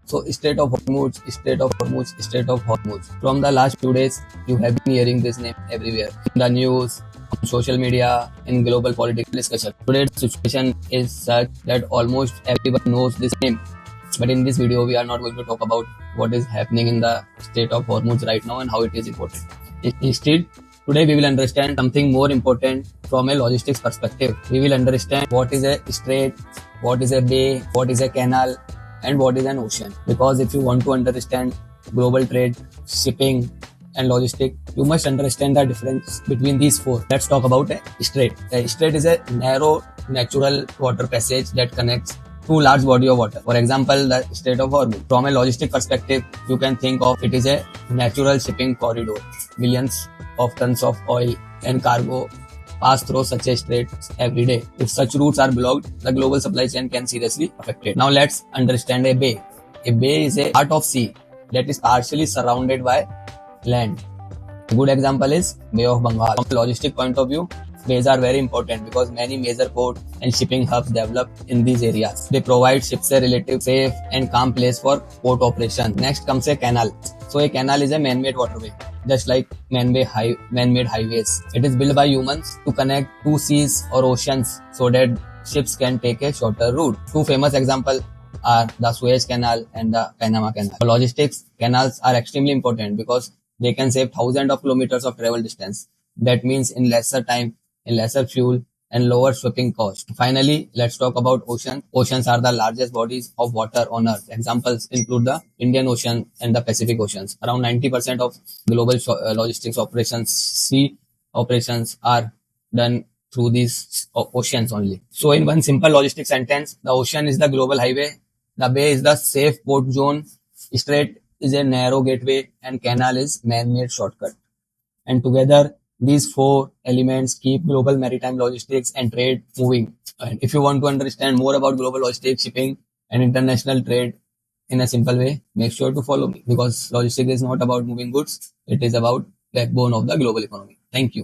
So Strait of Hormuz. From the last few days, you have been hearing this name everywhere. In the news, on social media, in global political discussion. Today's situation is such that almost everyone knows this name. But in this video, we are not going to talk about what is happening in the Strait of Hormuz right now and how it is important. Instead, today we will understand something more important from a logistics perspective. We will understand what is a strait, what is a bay, what is a canal, and what is an ocean. Because if you want to understand global trade, shipping, and logistics, you must understand the difference between these four. Let's talk about a strait. A strait is a narrow natural water passage that connects two large body of water. For example, the Strait of Hormuz. From a logistic perspective, you can think of it is a natural shipping corridor. Millions of tons of oil and cargo pass through such a strait every day. If such routes are blocked, the global supply chain can seriously affected. Now let's understand a bay. A bay is a part of sea that is partially surrounded by land. A good example is Bay of Bengal. From a logistic point of view, bays are very important because many major ports and shipping hubs develop in these areas. They provide ships a relative safe and calm place for port operation. Next comes a canal. So a canal is a man-made waterway, just like man-made highways. It is built by humans to connect two seas or oceans so that ships can take a shorter route. Two famous examples are the Suez Canal and the Panama Canal. For logistics, canals are extremely important because they can save thousands of kilometers of travel distance. That means in lesser time, in lesser fuel, and lower shipping cost. Finally, let's talk about oceans. Oceans are the largest bodies of water on Earth. Examples include the Indian Ocean and the Pacific Oceans. Around 90% of global logistics operations, sea operations, are done through these oceans only. So in one simple logistic sentence, the ocean is the global highway, the bay is the safe port zone, strait is a narrow gateway, and canal is man-made shortcut. And together, these four elements keep global maritime logistics and trade moving. And if you want to understand more about global logistics, shipping, and international trade in a simple way, make sure to follow me because logistics is not about moving goods. It is about backbone of the global economy. Thank you.